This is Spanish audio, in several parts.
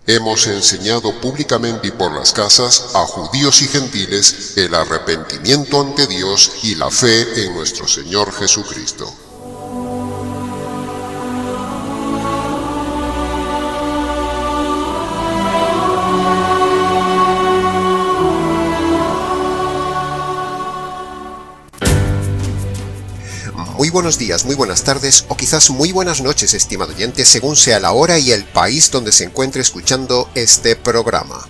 Hemos enseñado públicamente y por las casas a judíos y gentiles el arrepentimiento ante Dios y la fe en nuestro Señor Jesucristo. Muy buenos días, muy buenas tardes o quizás muy buenas noches, estimado oyente, según sea la hora y el país donde se encuentre escuchando este programa.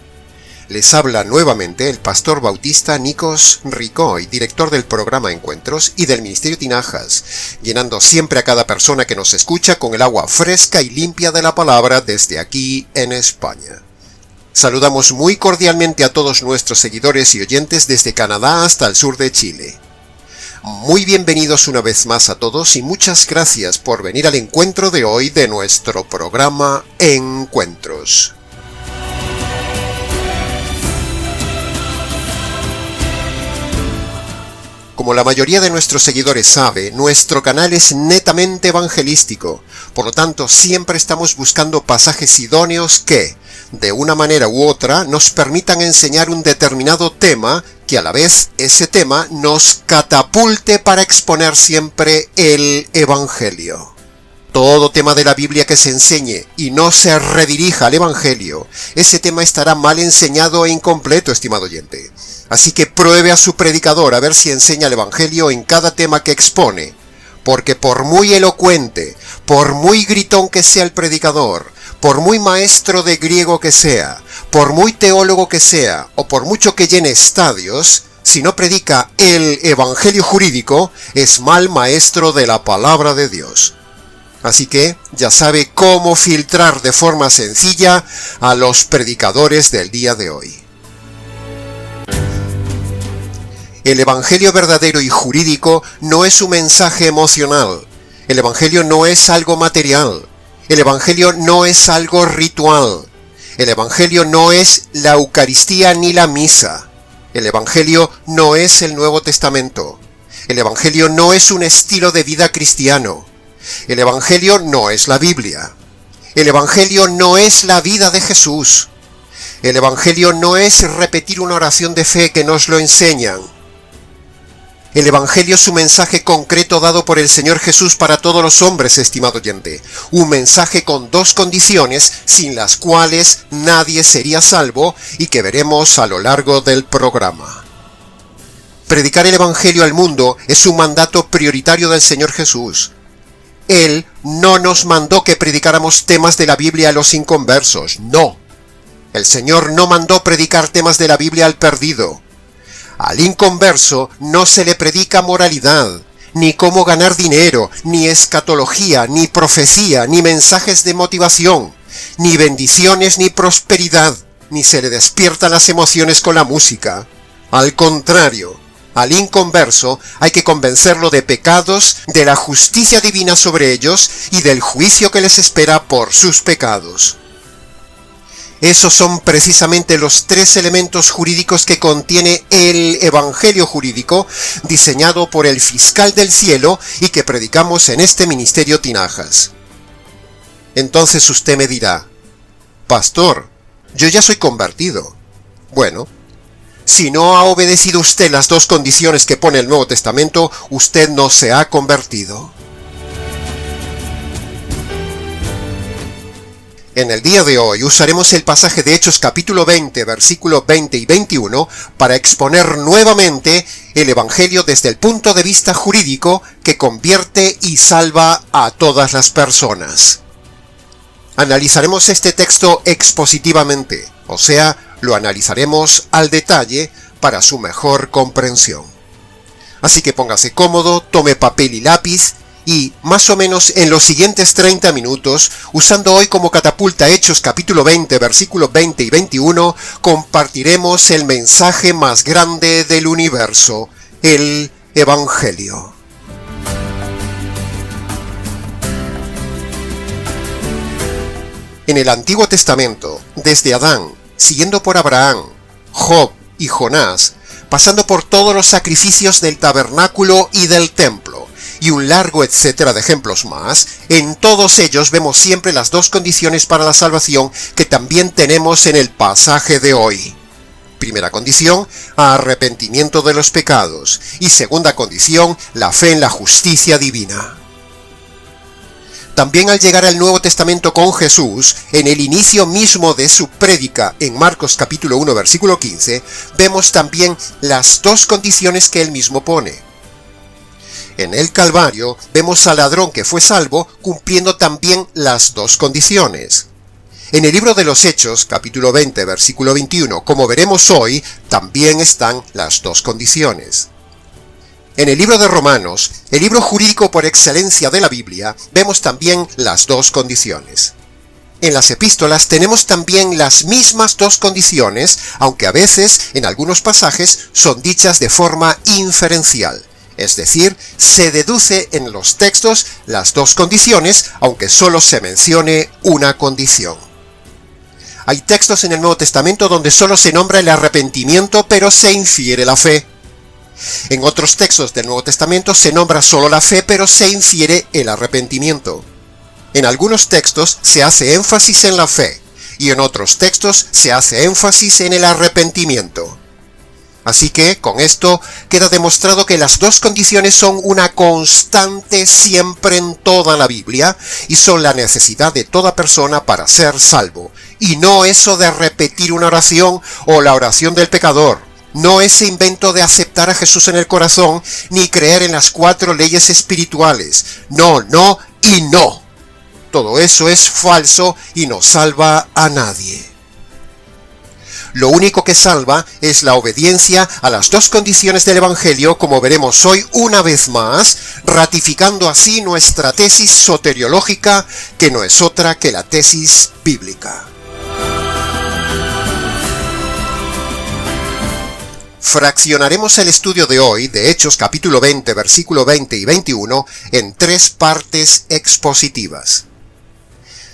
Les habla nuevamente el pastor bautista Nikos Ricoy, director del programa Encuentros y del Ministerio Tinajas, llenando siempre a cada persona que nos escucha con el agua fresca y limpia de la palabra desde aquí en España. Saludamos muy cordialmente a todos nuestros seguidores y oyentes desde Canadá hasta el sur de Chile. Muy bienvenidos una vez más a todos y muchas gracias por venir al encuentro de hoy de nuestro programa Encuentros. Como la mayoría de nuestros seguidores sabe, nuestro canal es netamente evangelístico, por lo tanto siempre estamos buscando pasajes idóneos que, de una manera u otra, nos permitan enseñar un determinado tema que a la vez ese tema nos catapulte para exponer siempre el Evangelio. Todo tema de la Biblia que se enseñe y no se redirija al Evangelio, ese tema estará mal enseñado e incompleto, estimado oyente. Así que pruebe a su predicador a ver si enseña el Evangelio en cada tema que expone, porque por muy elocuente, por muy gritón que sea el predicador, por muy maestro de griego que sea, por muy teólogo que sea, o por mucho que llene estadios, si no predica el Evangelio jurídico, es mal maestro de la palabra de Dios. Así que ya sabe cómo filtrar de forma sencilla a los predicadores del día de hoy. El Evangelio verdadero y jurídico no es un mensaje emocional. El Evangelio no es algo material. El Evangelio no es algo ritual. El Evangelio no es la Eucaristía ni la misa. El Evangelio no es el Nuevo Testamento. El Evangelio no es un estilo de vida cristiano. El Evangelio no es la Biblia. El Evangelio no es la vida de Jesús. El Evangelio no es repetir una oración de fe que nos lo enseñan. El Evangelio es un mensaje concreto dado por el Señor Jesús para todos los hombres, estimado oyente. Un mensaje con dos condiciones sin las cuales nadie sería salvo y que veremos a lo largo del programa. Predicar el Evangelio al mundo es un mandato prioritario del Señor Jesús. Él no nos mandó que predicáramos temas de la Biblia a los inconversos, no. El Señor no mandó predicar temas de la Biblia al perdido. Al inconverso no se le predica moralidad, ni cómo ganar dinero, ni escatología, ni profecía, ni mensajes de motivación, ni bendiciones, ni prosperidad, ni se le despiertan las emociones con la música. Al contrario, al inconverso hay que convencerlo de pecados, de la justicia divina sobre ellos y del juicio que les espera por sus pecados. Esos son precisamente los tres elementos jurídicos que contiene el Evangelio jurídico, diseñado por el fiscal del cielo y que predicamos en este ministerio Tinajas. Entonces usted me dirá, pastor, yo ya soy convertido. Bueno, si no ha obedecido usted las dos condiciones que pone el Nuevo Testamento, usted no se ha convertido. En el día de hoy usaremos el pasaje de Hechos capítulo 20, versículos 20 y 21 para exponer nuevamente el Evangelio desde el punto de vista jurídico que convierte y salva a todas las personas. Analizaremos este texto expositivamente, o sea, lo analizaremos al detalle para su mejor comprensión. Así que póngase cómodo, tome papel y lápiz y, más o menos en los siguientes 30 minutos, usando hoy como catapulta Hechos capítulo 20, versículos 20 y 21, compartiremos el mensaje más grande del universo, el Evangelio. En el Antiguo Testamento, desde Adán, siguiendo por Abraham, Job y Jonás, pasando por todos los sacrificios del tabernáculo y del templo, y un largo etcétera de ejemplos más, en todos ellos vemos siempre las dos condiciones para la salvación que también tenemos en el pasaje de hoy. Primera condición, arrepentimiento de los pecados, y segunda condición, la fe en la justicia divina. También al llegar al Nuevo Testamento con Jesús, en el inicio mismo de su prédica, en Marcos capítulo 1 versículo 15, vemos también las dos condiciones que él mismo pone. En el Calvario vemos al ladrón que fue salvo cumpliendo también las dos condiciones. En el libro de los Hechos, capítulo 20, versículo 21, como veremos hoy, también están las dos condiciones. En el libro de Romanos, el libro jurídico por excelencia de la Biblia, vemos también las dos condiciones. En las epístolas tenemos también las mismas dos condiciones, aunque a veces, en algunos pasajes, son dichas de forma inferencial. Es decir, se deduce en los textos las dos condiciones, aunque solo se mencione una condición. Hay textos en el Nuevo Testamento donde solo se nombra el arrepentimiento, pero se infiere la fe. En otros textos del Nuevo Testamento se nombra solo la fe, pero se infiere el arrepentimiento. En algunos textos se hace énfasis en la fe, y en otros textos se hace énfasis en el arrepentimiento. Así que, con esto, queda demostrado que las dos condiciones son una constante siempre en toda la Biblia, y son la necesidad de toda persona para ser salvo, y no eso de repetir una oración o la oración del pecador. No ese invento de aceptar a Jesús en el corazón, ni creer en las 4 leyes espirituales. No, no y no. Todo eso es falso y no salva a nadie. Lo único que salva es la obediencia a las dos condiciones del Evangelio, como veremos hoy una vez más, ratificando así nuestra tesis soteriológica, que no es otra que la tesis bíblica. Fraccionaremos el estudio de hoy, de Hechos capítulo 20, versículo 20 y 21, en 3 partes expositivas.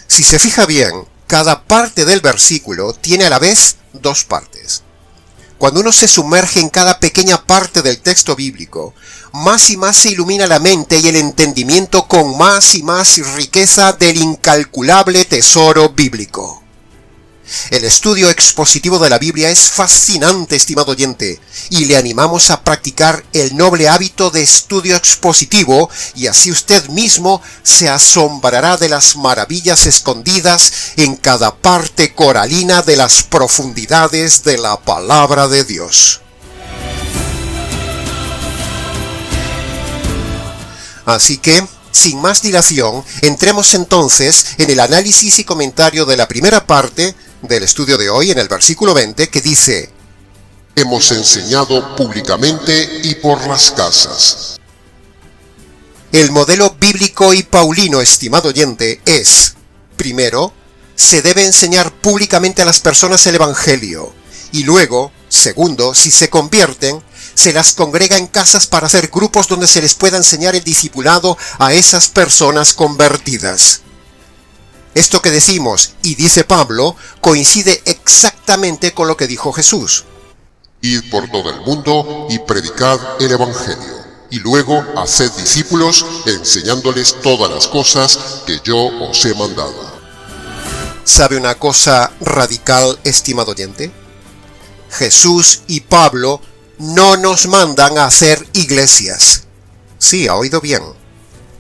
Si se fija bien, cada parte del versículo tiene a la vez 2 partes. Cuando uno se sumerge en cada pequeña parte del texto bíblico, más y más se ilumina la mente y el entendimiento con más y más riqueza del incalculable tesoro bíblico. El estudio expositivo de la Biblia es fascinante, estimado oyente, y le animamos a practicar el noble hábito de estudio expositivo, y así usted mismo se asombrará de las maravillas escondidas en cada parte coralina de las profundidades de la palabra de Dios. Así que, sin más dilación, entremos entonces en el análisis y comentario de la primera parte del estudio de hoy, en el versículo 20, que dice: Hemos enseñado públicamente y por las casas. El modelo bíblico y paulino, estimado oyente, es: primero, se debe enseñar públicamente a las personas el Evangelio, y luego, segundo, si se convierten, se las congrega en casas para hacer grupos donde se les pueda enseñar el discipulado a esas personas convertidas. Esto que decimos, y dice Pablo, coincide exactamente con lo que dijo Jesús. Id por todo el mundo y predicad el Evangelio, y luego haced discípulos enseñándoles todas las cosas que yo os he mandado. ¿Sabe una cosa radical, estimado oyente? Jesús y Pablo no nos mandan a hacer iglesias. Sí, ha oído bien.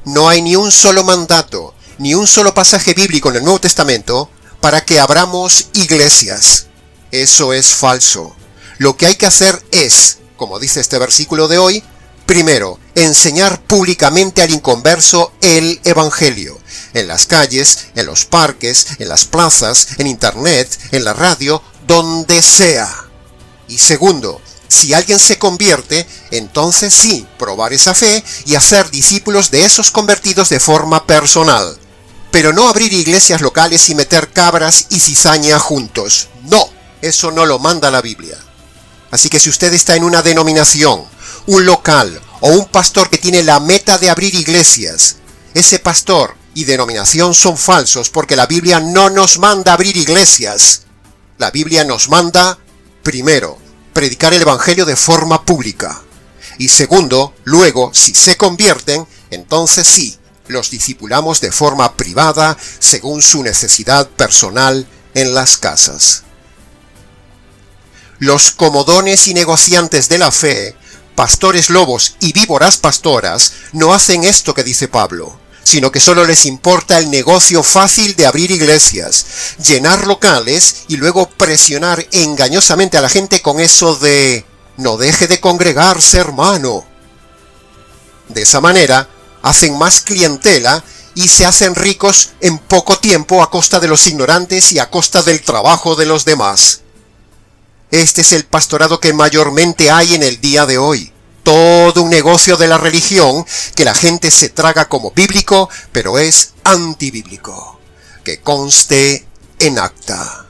No hay ni un solo mandato, ni un solo pasaje bíblico en el Nuevo Testamento para que abramos iglesias. Eso es falso. Lo que hay que hacer es, como dice este versículo de hoy, primero, enseñar públicamente al inconverso el Evangelio, en las calles, en los parques, en las plazas, en internet, en la radio, donde sea. Y segundo, si alguien se convierte, entonces sí, probar esa fe y hacer discípulos de esos convertidos de forma personal. Pero no abrir iglesias locales y meter cabras y cizaña juntos. No, eso no lo manda la Biblia. Así que si usted está en una denominación, un local o un pastor que tiene la meta de abrir iglesias, ese pastor y denominación son falsos, porque la Biblia no nos manda abrir iglesias. La Biblia nos manda, primero, predicar el Evangelio de forma pública. Y segundo, luego, si se convierten, entonces sí, los discipulamos de forma privada según su necesidad personal en las casas. Los comodones y negociantes de la fe, pastores lobos y víboras pastoras, no hacen esto que dice Pablo, sino que solo les importa el negocio fácil de abrir iglesias, llenar locales y luego presionar engañosamente a la gente con eso de «no deje de congregarse, hermano». De esa manera, hacen más clientela y se hacen ricos en poco tiempo a costa de los ignorantes y a costa del trabajo de los demás. Este es el pastorado que mayormente hay en el día de hoy. Todo un negocio de la religión que la gente se traga como bíblico, pero es antibíblico. Que conste en acta.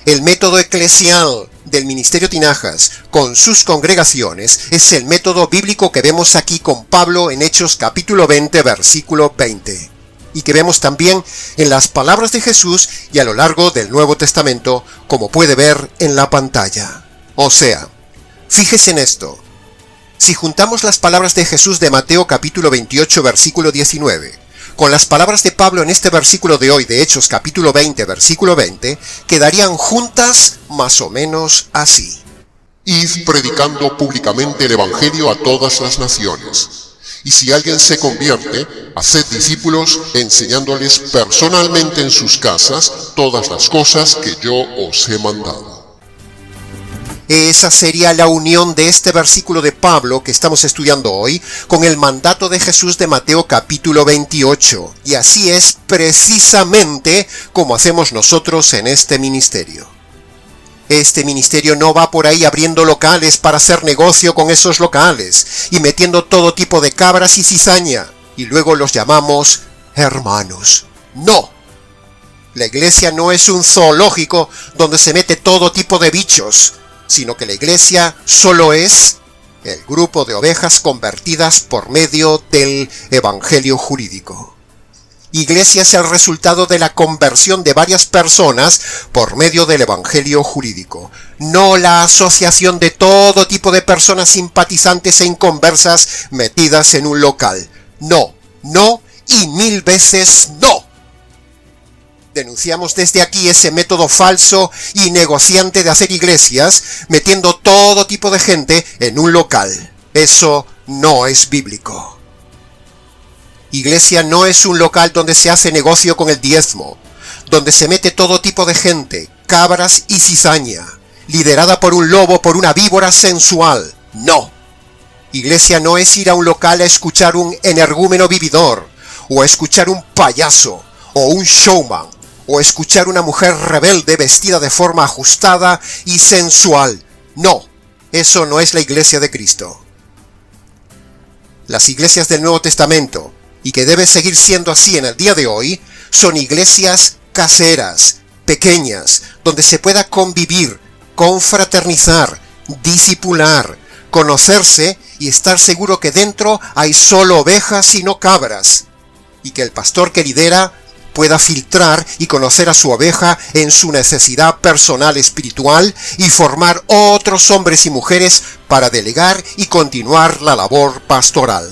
El método eclesial del Ministerio Tinajas con sus congregaciones es el método bíblico que vemos aquí con Pablo en Hechos capítulo 20, versículo 20. Y que vemos también en las palabras de Jesús y a lo largo del Nuevo Testamento, como puede ver en la pantalla. O sea, fíjese en esto. Si juntamos las palabras de Jesús de Mateo capítulo 28, versículo 19, con las palabras de Pablo en este versículo de hoy de Hechos capítulo 20, versículo 20, quedarían juntas más o menos así. Id predicando públicamente el Evangelio a todas las naciones. Y si alguien se convierte, haced discípulos, enseñándoles personalmente en sus casas todas las cosas que yo os he mandado. Esa sería la unión de este versículo de Pablo que estamos estudiando hoy con el mandato de Jesús de Mateo capítulo 28. Y así es precisamente como hacemos nosotros en este ministerio. Este ministerio no va por ahí abriendo locales para hacer negocio con esos locales y metiendo todo tipo de cabras y cizaña y luego los llamamos hermanos. ¡No! La iglesia no es un zoológico donde se mete todo tipo de bichos, sino que la iglesia solo es el grupo de ovejas convertidas por medio del evangelio jurídico. Iglesia es el resultado de la conversión de varias personas por medio del evangelio jurídico, no la asociación de todo tipo de personas simpatizantes e inconversas metidas en un local. No, no y 1000 veces no. Denunciamos desde aquí ese método falso y negociante de hacer iglesias, metiendo todo tipo de gente en un local. Eso no es bíblico. Iglesia no es un local donde se hace negocio con el diezmo, donde se mete todo tipo de gente, cabras y cizaña, liderada por un lobo, por una víbora sensual. No. Iglesia no es ir a un local a escuchar un energúmeno vividor, o a escuchar un payaso, o un showman, o a escuchar una mujer rebelde vestida de forma ajustada y sensual. No, eso no es la iglesia de Cristo. Las iglesias del Nuevo Testamento, y que debe seguir siendo así en el día de hoy, son iglesias caseras, pequeñas, donde se pueda convivir, confraternizar, discipular, conocerse y estar seguro que dentro hay solo ovejas y no cabras, y que el pastor que lidera pueda filtrar y conocer a su oveja en su necesidad personal espiritual y formar otros hombres y mujeres para delegar y continuar la labor pastoral.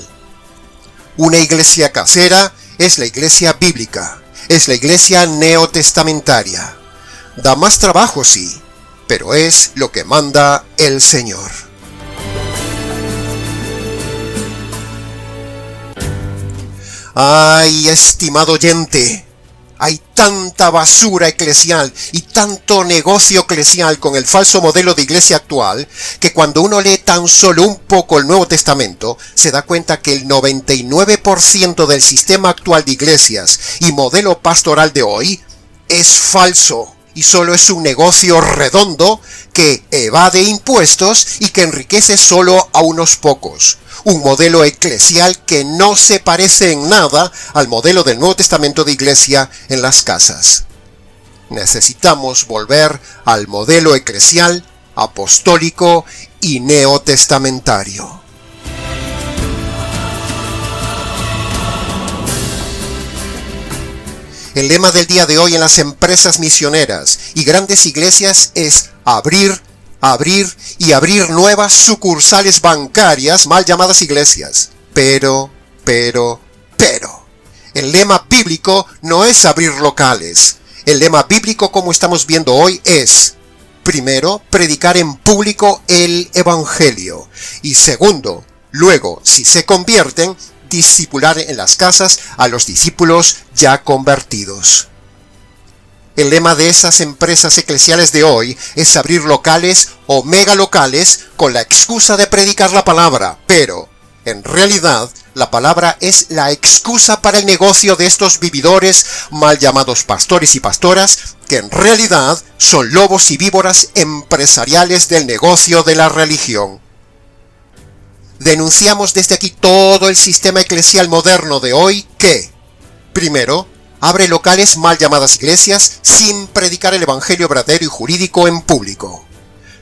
Una iglesia casera es la iglesia bíblica, es la iglesia neotestamentaria. Da más trabajo, sí, pero es lo que manda el Señor. ¡Ay, estimado oyente! Hay tanta basura eclesial y tanto negocio eclesial con el falso modelo de iglesia actual que cuando uno lee tan solo un poco el Nuevo Testamento se da cuenta que el 99% del sistema actual de iglesias y modelo pastoral de hoy es falso y solo es un negocio redondo que evade impuestos y que enriquece solo a unos pocos. Un modelo eclesial que no se parece en nada al modelo del Nuevo Testamento de iglesia en las casas. Necesitamos volver al modelo eclesial, apostólico y neotestamentario. El lema del día de hoy en las empresas misioneras y grandes iglesias es abrir abrir y abrir nuevas sucursales bancarias mal llamadas iglesias. Pero, el lema bíblico no es abrir locales. El lema bíblico, como estamos viendo hoy, es, primero, predicar en público el Evangelio. Y segundo, luego, si se convierten, discipular en las casas a los discípulos ya convertidos. El lema de esas empresas eclesiales de hoy es abrir locales o megalocales con la excusa de predicar la palabra, pero, en realidad, la palabra es la excusa para el negocio de estos vividores mal llamados pastores y pastoras, que en realidad son lobos y víboras empresariales del negocio de la religión. Denunciamos desde aquí todo el sistema eclesial moderno de hoy que, primero, abre locales mal llamadas iglesias sin predicar el evangelio verdadero y jurídico en público.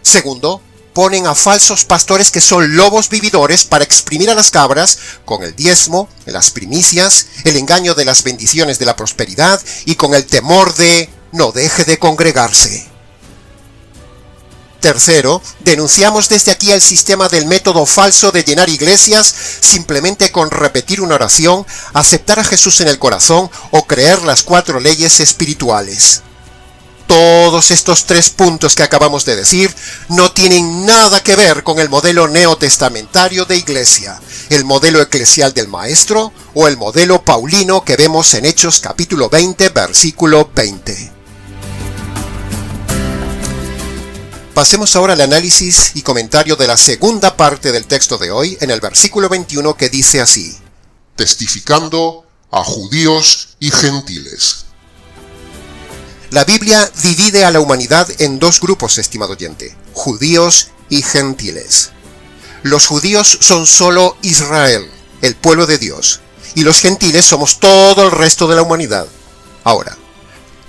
Segundo, ponen a falsos pastores que son lobos vividores para exprimir a las cabras con el diezmo, las primicias, el engaño de las bendiciones de la prosperidad y con el temor de no deje de congregarse. Tercero, denunciamos desde aquí el sistema del método falso de llenar iglesias simplemente con repetir una oración, aceptar a Jesús en el corazón o creer las 4 leyes espirituales. Todos estos 3 puntos que acabamos de decir no tienen nada que ver con el modelo neotestamentario de iglesia, el modelo eclesial del Maestro o el modelo paulino que vemos en Hechos capítulo 20, versículo 20. Pasemos ahora al análisis y comentario de la segunda parte del texto de hoy, en el versículo 21, que dice así: testificando a judíos y gentiles. La Biblia divide a la humanidad en 2 grupos, estimado oyente, judíos y gentiles. Los judíos son solo Israel, el pueblo de Dios, y los gentiles somos todo el resto de la humanidad. Ahora,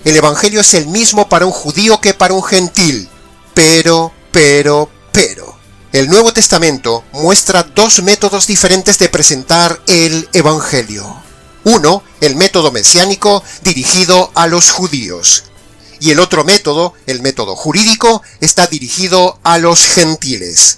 el Evangelio es el mismo para un judío que para un gentil, pero, el Nuevo Testamento muestra 2 métodos diferentes de presentar el Evangelio. Uno, el método mesiánico dirigido a los judíos. Y el otro método, el método jurídico, está dirigido a los gentiles.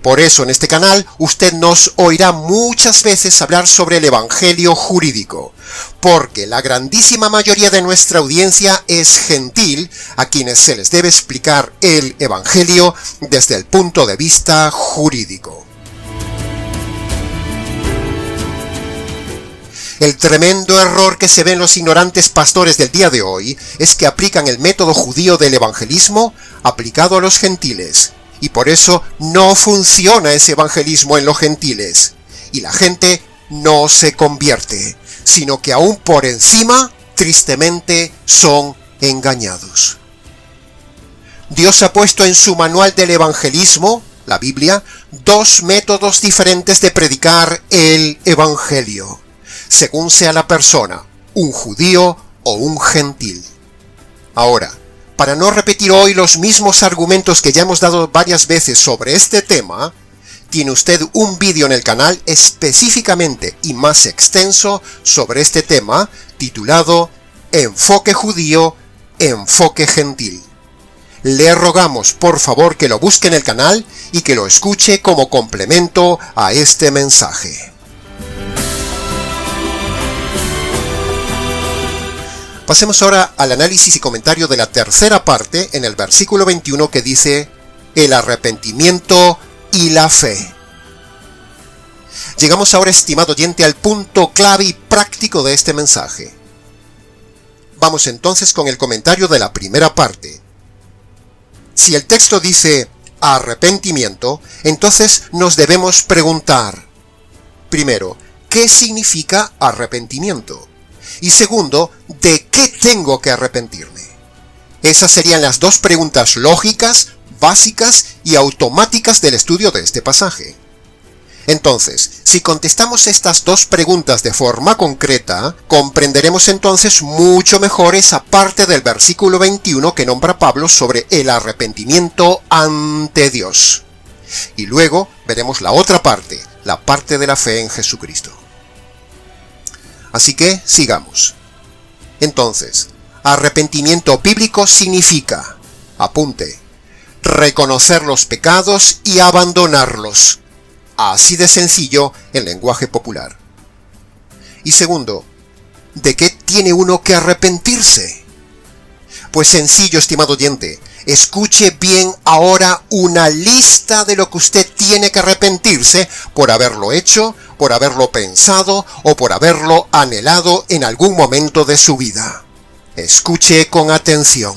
Por eso en este canal usted nos oirá muchas veces hablar sobre el Evangelio jurídico, porque la grandísima mayoría de nuestra audiencia es gentil, a quienes se les debe explicar el Evangelio desde el punto de vista jurídico. El tremendo error que se ve en los ignorantes pastores del día de hoy es que aplican el método judío del evangelismo aplicado a los gentiles, y por eso no funciona ese evangelismo en los gentiles, y la gente no se convierte, sino que aún por encima, tristemente, son engañados. Dios ha puesto en su manual del evangelismo, la Biblia, 2 métodos diferentes de predicar el evangelio, según sea la persona, un judío o un gentil. Ahora, para no repetir hoy los mismos argumentos que ya hemos dado varias veces sobre este tema, tiene usted un vídeo en el canal específicamente y más extenso sobre este tema, titulado Enfoque judío, enfoque gentil. Le rogamos por favor que lo busque en el canal y que lo escuche como complemento a este mensaje. Pasemos ahora al análisis y comentario de la tercera parte en el versículo 21 que dice el arrepentimiento y la fe. Llegamos ahora, estimado oyente, al punto clave y práctico de este mensaje. Vamos entonces con el comentario de la primera parte. Si el texto dice arrepentimiento, entonces nos debemos preguntar, primero, ¿qué significa arrepentimiento? Y segundo, ¿de qué tengo que arrepentirme? Esas serían las 2 preguntas lógicas, básicas y automáticas del estudio de este pasaje. Entonces, si contestamos estas 2 preguntas de forma concreta, comprenderemos entonces mucho mejor esa parte del versículo 21 que nombra Pablo sobre el arrepentimiento ante Dios. Y luego veremos la otra parte, la parte de la fe en Jesucristo. Así que, sigamos. Entonces, arrepentimiento bíblico significa, apunte, reconocer los pecados y abandonarlos. Así de sencillo en lenguaje popular. Y segundo, ¿de qué tiene uno que arrepentirse? Pues sencillo, estimado oyente, escuche bien ahora una lista de lo que usted tiene que arrepentirse por haberlo hecho, por haberlo pensado o por haberlo anhelado en algún momento de su vida. Escuche con atención.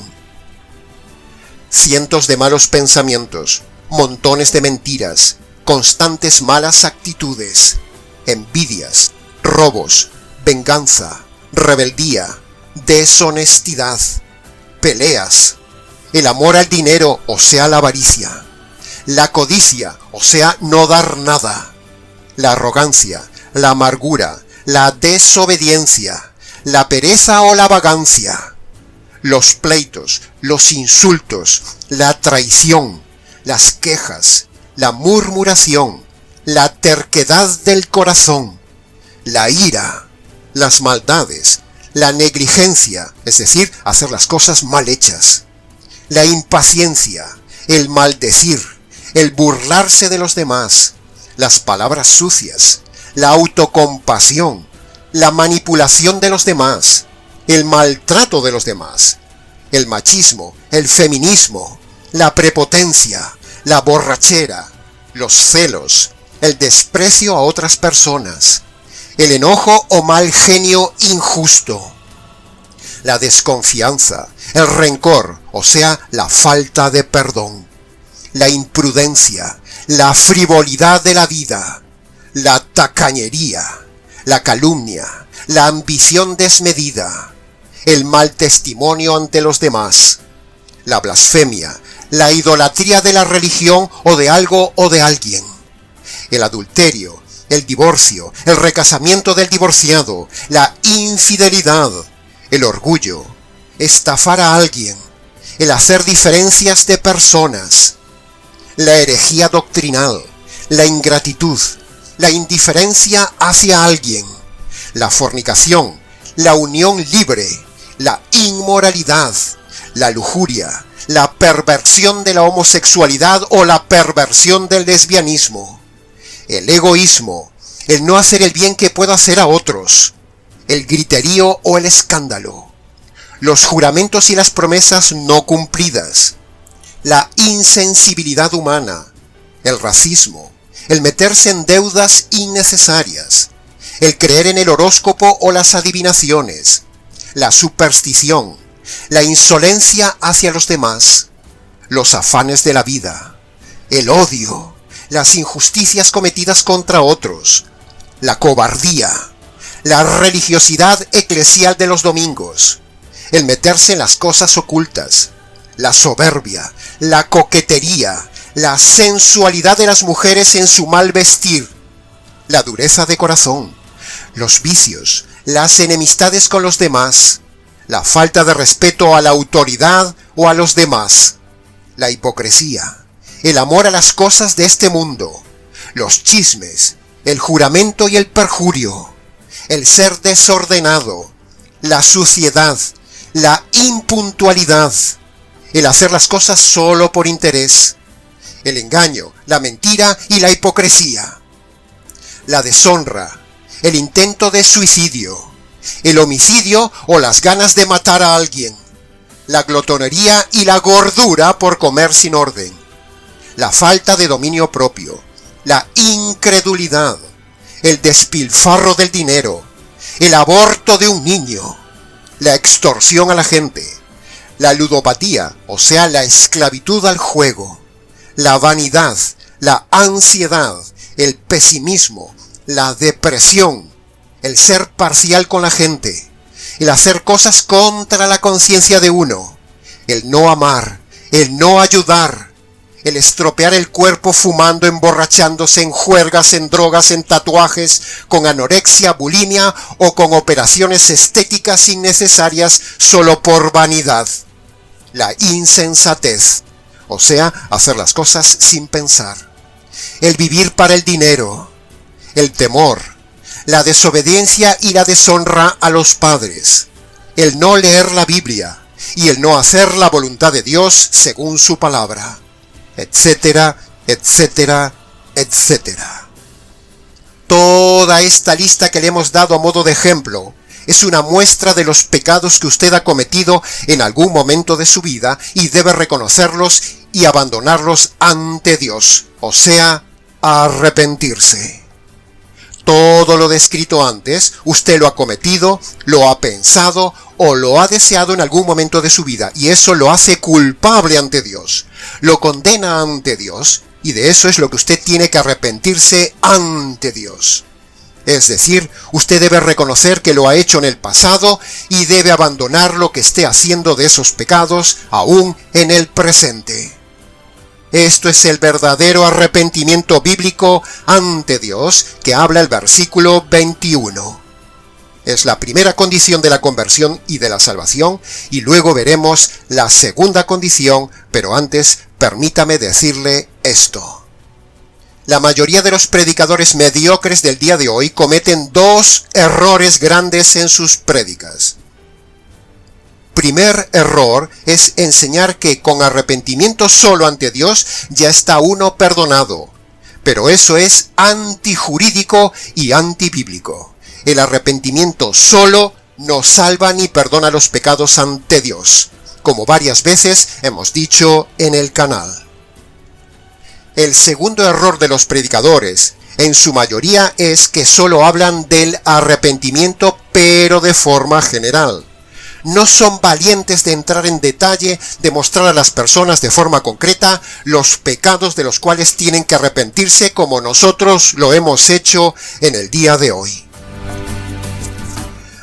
Cientos de malos pensamientos, montones de mentiras, constantes malas actitudes, envidias, robos, venganza, rebeldía, deshonestidad, peleas, el amor al dinero, o sea, la avaricia, la codicia, o sea, no dar nada, la arrogancia, la amargura, la desobediencia, la pereza o la vagancia, los pleitos, los insultos, la traición, las quejas, la murmuración, la terquedad del corazón, la ira, las maldades, la negligencia, es decir, hacer las cosas mal hechas, la impaciencia, el maldecir, el burlarse de los demás, las palabras sucias, la autocompasión, la manipulación de los demás, el maltrato de los demás, el machismo, el feminismo, la prepotencia, la borrachera, los celos, el desprecio a otras personas, el enojo o mal genio injusto, la desconfianza, el rencor, o sea, la falta de perdón, la imprudencia, la frivolidad de la vida, la tacañería, la calumnia, la ambición desmedida, el mal testimonio ante los demás, la blasfemia, la idolatría de la religión o de algo o de alguien, el adulterio, el divorcio, el recasamiento del divorciado, la infidelidad, el orgullo, estafar a alguien, el hacer diferencias de personas, la herejía doctrinal, la ingratitud, la indiferencia hacia alguien, la fornicación, la unión libre, la inmoralidad, la lujuria, la perversión de la homosexualidad o la perversión del lesbianismo, el egoísmo, el no hacer el bien que pueda hacer a otros, el griterío o el escándalo, los juramentos y las promesas no cumplidas, la insensibilidad humana, el racismo, el meterse en deudas innecesarias, el creer en el horóscopo o las adivinaciones, la superstición, la insolencia hacia los demás, los afanes de la vida, el odio, las injusticias cometidas contra otros, la cobardía, la religiosidad eclesial de los domingos, el meterse en las cosas ocultas, la soberbia, la coquetería, la sensualidad de las mujeres en su mal vestir, la dureza de corazón, los vicios, las enemistades con los demás, la falta de respeto a la autoridad o a los demás, la hipocresía, el amor a las cosas de este mundo, los chismes, el juramento y el perjurio, el ser desordenado, la suciedad, la impuntualidad, el hacer las cosas solo por interés, el engaño, la mentira y la hipocresía, la deshonra, el intento de suicidio, el homicidio o las ganas de matar a alguien, la glotonería y la gordura por comer sin orden, la falta de dominio propio, la incredulidad, el despilfarro del dinero, el aborto de un niño, la extorsión a la gente, la ludopatía, o sea, la esclavitud al juego, la vanidad, la ansiedad, el pesimismo, la depresión, el ser parcial con la gente, el hacer cosas contra la conciencia de uno, el no amar, el no ayudar, el estropear el cuerpo fumando, emborrachándose, en juergas, en drogas, en tatuajes, con anorexia, bulimia o con operaciones estéticas innecesarias solo por vanidad, la insensatez, o sea, hacer las cosas sin pensar, el vivir para el dinero, el temor, la desobediencia y la deshonra a los padres, el no leer la Biblia y el no hacer la voluntad de Dios según su palabra, etcétera, etcétera, etcétera. Toda esta lista que le hemos dado a modo de ejemplo es una muestra de los pecados que usted ha cometido en algún momento de su vida y debe reconocerlos y abandonarlos ante Dios, o sea, arrepentirse. Todo lo descrito antes, usted lo ha cometido, lo ha pensado o lo ha deseado en algún momento de su vida, y eso lo hace culpable ante Dios, lo condena ante Dios, y de eso es lo que usted tiene que arrepentirse ante Dios. Es decir, usted debe reconocer que lo ha hecho en el pasado y debe abandonar lo que esté haciendo de esos pecados aún en el presente. Esto es el verdadero arrepentimiento bíblico ante Dios que habla el versículo 21. Es la primera condición de la conversión y de la salvación, y luego veremos la segunda condición, pero antes permítame decirle esto. La mayoría de los predicadores mediocres del día de hoy cometen dos errores grandes en sus prédicas. Primer error es enseñar que con arrepentimiento solo ante Dios ya está uno perdonado. Pero eso es antijurídico y antibíblico. El arrepentimiento solo no salva ni perdona los pecados ante Dios, como varias veces hemos dicho en el canal. El segundo error de los predicadores, en su mayoría, es que solo hablan del arrepentimiento, pero de forma general. No son valientes de entrar en detalle, de mostrar a las personas de forma concreta los pecados de los cuales tienen que arrepentirse, como nosotros lo hemos hecho en el día de hoy.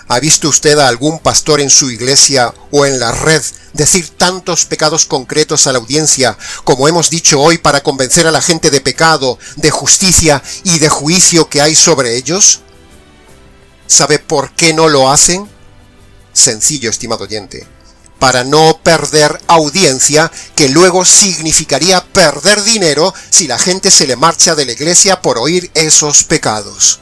¿Ha visto usted a algún pastor en su iglesia o en la red decir tantos pecados concretos a la audiencia, como hemos dicho hoy, para convencer a la gente de pecado, de justicia y de juicio que hay sobre ellos? ¿Sabe por qué no lo hacen? Sencillo, estimado oyente. Para no perder audiencia, que luego significaría perder dinero si la gente se le marcha de la iglesia por oír esos pecados.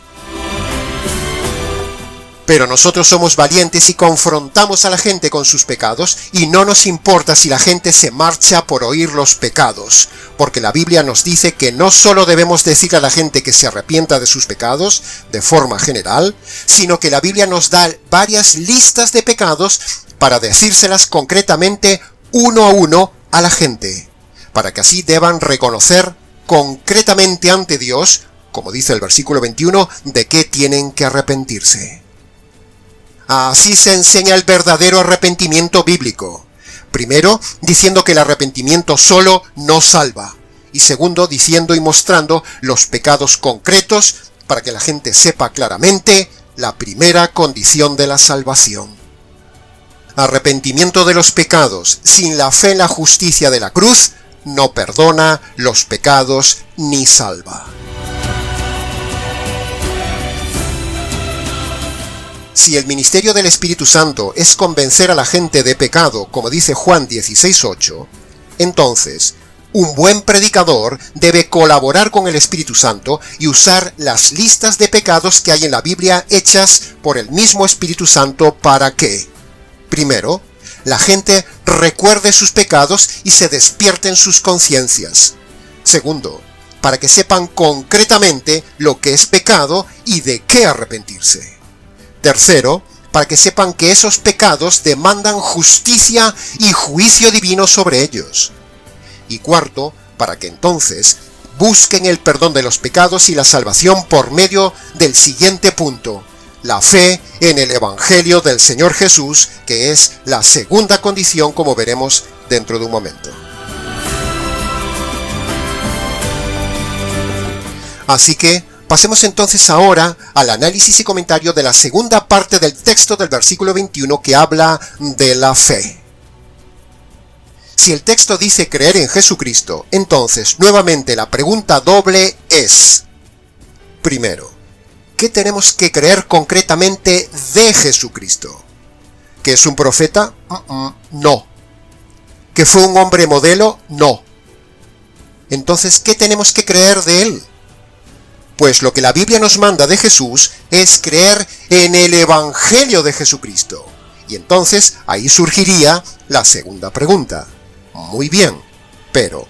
Pero nosotros somos valientes y confrontamos a la gente con sus pecados, y no nos importa si la gente se marcha por oír los pecados, porque la Biblia nos dice que no solo debemos decir a la gente que se arrepienta de sus pecados de forma general, sino que la Biblia nos da varias listas de pecados para decírselas concretamente uno a uno a la gente, para que así deban reconocer concretamente ante Dios, como dice el versículo 21, de qué tienen que arrepentirse. Así se enseña el verdadero arrepentimiento bíblico. Primero, diciendo que el arrepentimiento solo no salva. Y segundo, diciendo y mostrando los pecados concretos para que la gente sepa claramente la primera condición de la salvación. Arrepentimiento de los pecados sin la fe en la justicia de la cruz no perdona los pecados ni salva. Si el ministerio del Espíritu Santo es convencer a la gente de pecado, como dice Juan 16:8, entonces un buen predicador debe colaborar con el Espíritu Santo y usar las listas de pecados que hay en la Biblia hechas por el mismo Espíritu Santo para que, primero, la gente recuerde sus pecados y se despierte en sus conciencias. Segundo, para que sepan concretamente lo que es pecado y de qué arrepentirse. Tercero, para que sepan que esos pecados demandan justicia y juicio divino sobre ellos. Y cuarto, para que entonces busquen el perdón de los pecados y la salvación por medio del siguiente punto: la fe en el Evangelio del Señor Jesús, que es la segunda condición, como veremos dentro de un momento. Así que pasemos entonces ahora al análisis y comentario de la segunda parte del texto del versículo 21 que habla de la fe. Si el texto dice creer en Jesucristo, entonces nuevamente la pregunta doble es: primero, ¿qué tenemos que creer concretamente de Jesucristo? ¿Que es un profeta? No. ¿Que fue un hombre modelo? No. Entonces, ¿qué tenemos que creer de él? Pues lo que la Biblia nos manda de Jesús es creer en el Evangelio de Jesucristo. Y entonces ahí surgiría la segunda pregunta. Muy bien, pero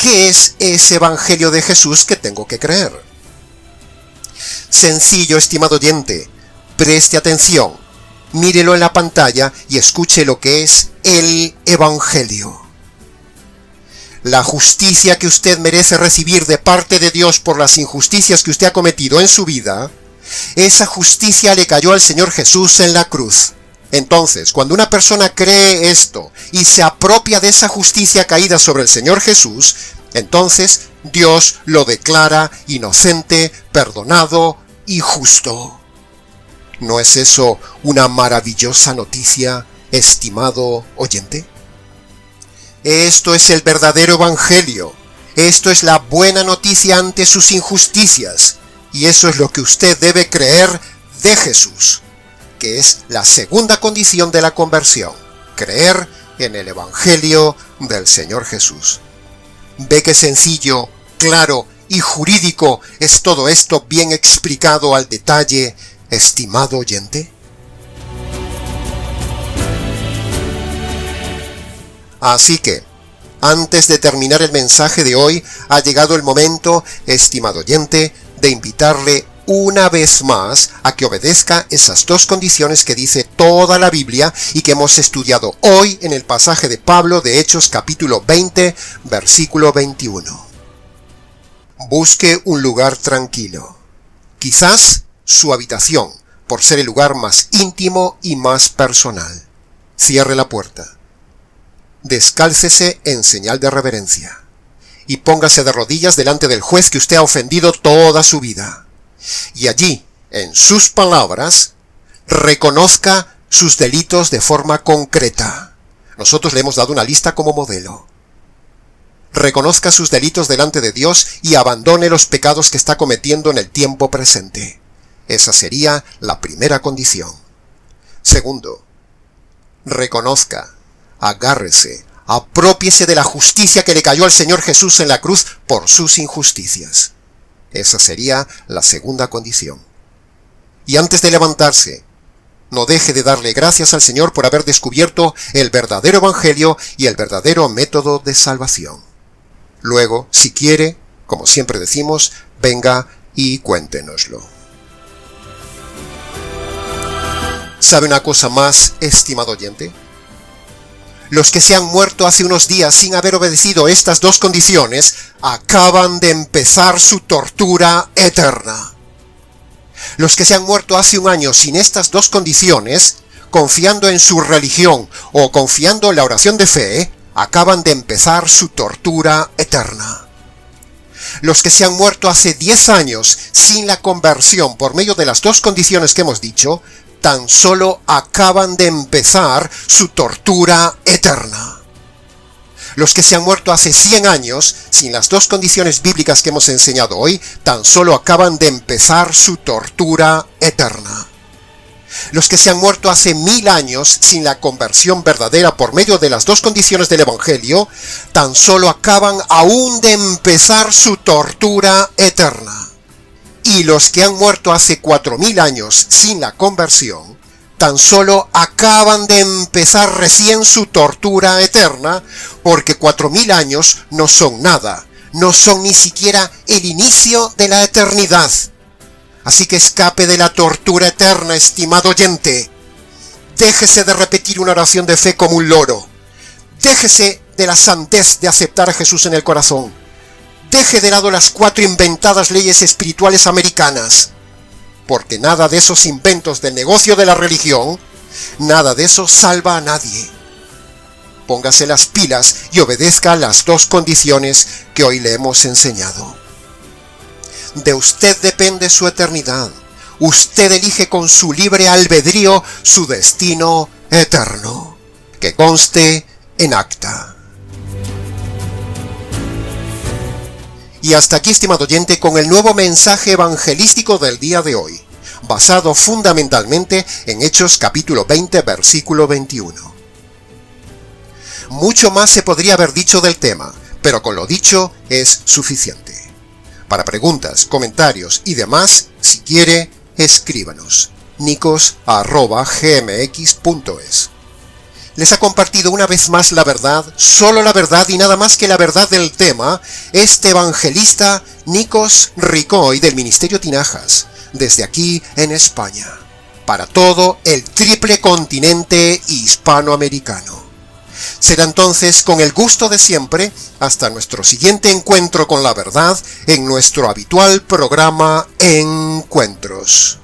¿qué es ese Evangelio de Jesús que tengo que creer? Sencillo, estimado oyente, preste atención, mírelo en la pantalla y escuche lo que es el Evangelio. La justicia que usted merece recibir de parte de Dios por las injusticias que usted ha cometido en su vida, esa justicia le cayó al Señor Jesús en la cruz. Entonces, cuando una persona cree esto y se apropia de esa justicia caída sobre el Señor Jesús, entonces Dios lo declara inocente, perdonado y justo. ¿No es eso una maravillosa noticia, estimado oyente? Esto es el verdadero Evangelio. Esto es la buena noticia ante sus injusticias. Y eso es lo que usted debe creer de Jesús, que es la segunda condición de la conversión, creer en el Evangelio del Señor Jesús. ¿Ve qué sencillo, claro y jurídico es todo esto bien explicado al detalle, estimado oyente? Así que, antes de terminar el mensaje de hoy, ha llegado el momento, estimado oyente, de invitarle una vez más a que obedezca esas dos condiciones que dice toda la Biblia y que hemos estudiado hoy en el pasaje de Pablo de Hechos capítulo 20, versículo 21. Busque un lugar tranquilo, quizás su habitación, por ser el lugar más íntimo y más personal. Cierre la puerta. Descálcese en señal de reverencia y póngase de rodillas delante del juez que usted ha ofendido toda su vida. Y allí, en sus palabras, reconozca sus delitos de forma concreta. Nosotros le hemos dado una lista como modelo. Reconozca sus delitos delante de Dios y abandone los pecados que está cometiendo en el tiempo presente. Esa sería la primera condición. Segundo, reconozca, agárrese, aprópiese de la justicia que le cayó al Señor Jesús en la cruz por sus injusticias. Esa sería la segunda condición. Y antes de levantarse, no deje de darle gracias al Señor por haber descubierto el verdadero Evangelio y el verdadero método de salvación. Luego, si quiere, como siempre decimos, venga y cuéntenoslo. ¿Sabe una cosa más, estimado oyente? Los que se han muerto hace unos días sin haber obedecido estas dos condiciones, acaban de empezar su tortura eterna. Los que se han muerto hace un año sin estas dos condiciones, confiando en su religión o confiando en la oración de fe, acaban de empezar su tortura eterna. Los que se han muerto hace 10 años sin la conversión por medio de las dos condiciones que hemos dicho, tan solo acaban de empezar su tortura eterna. Los que se han muerto hace 100 años, sin las dos condiciones bíblicas que hemos enseñado hoy, tan solo acaban de empezar su tortura eterna. Los que se han muerto hace 1000 años, sin la conversión verdadera por medio de las dos condiciones del Evangelio, tan solo acaban aún de empezar su tortura eterna. Y los que han muerto hace 4000 años sin la conversión, tan solo acaban de empezar recién su tortura eterna, porque 4000 años no son nada, no son ni siquiera el inicio de la eternidad. Así que escape de la tortura eterna, estimado oyente. Déjese de repetir una oración de fe como un loro. Déjese de la sandez de aceptar a Jesús en el corazón. Deje de lado las 4 inventadas leyes espirituales americanas, porque nada de esos inventos del negocio de la religión, nada de eso salva a nadie. Póngase las pilas y obedezca las dos condiciones que hoy le hemos enseñado. De usted depende su eternidad. Usted elige con su libre albedrío su destino eterno. Que conste en acta. Y hasta aquí, estimado oyente, con el nuevo mensaje evangelístico del día de hoy, basado fundamentalmente en Hechos capítulo 20, versículo 21. Mucho más se podría haber dicho del tema, pero con lo dicho es suficiente. Para preguntas, comentarios y demás, si quiere, escríbanos. nicos@gmx.es. Les ha compartido una vez más la verdad, solo la verdad y nada más que la verdad del tema, este evangelista Nikos Ricoy del Ministerio Tinajas, desde aquí en España, para todo el triple continente hispanoamericano. Será entonces con el gusto de siempre, hasta nuestro siguiente encuentro con la verdad en nuestro habitual programa Encuentros.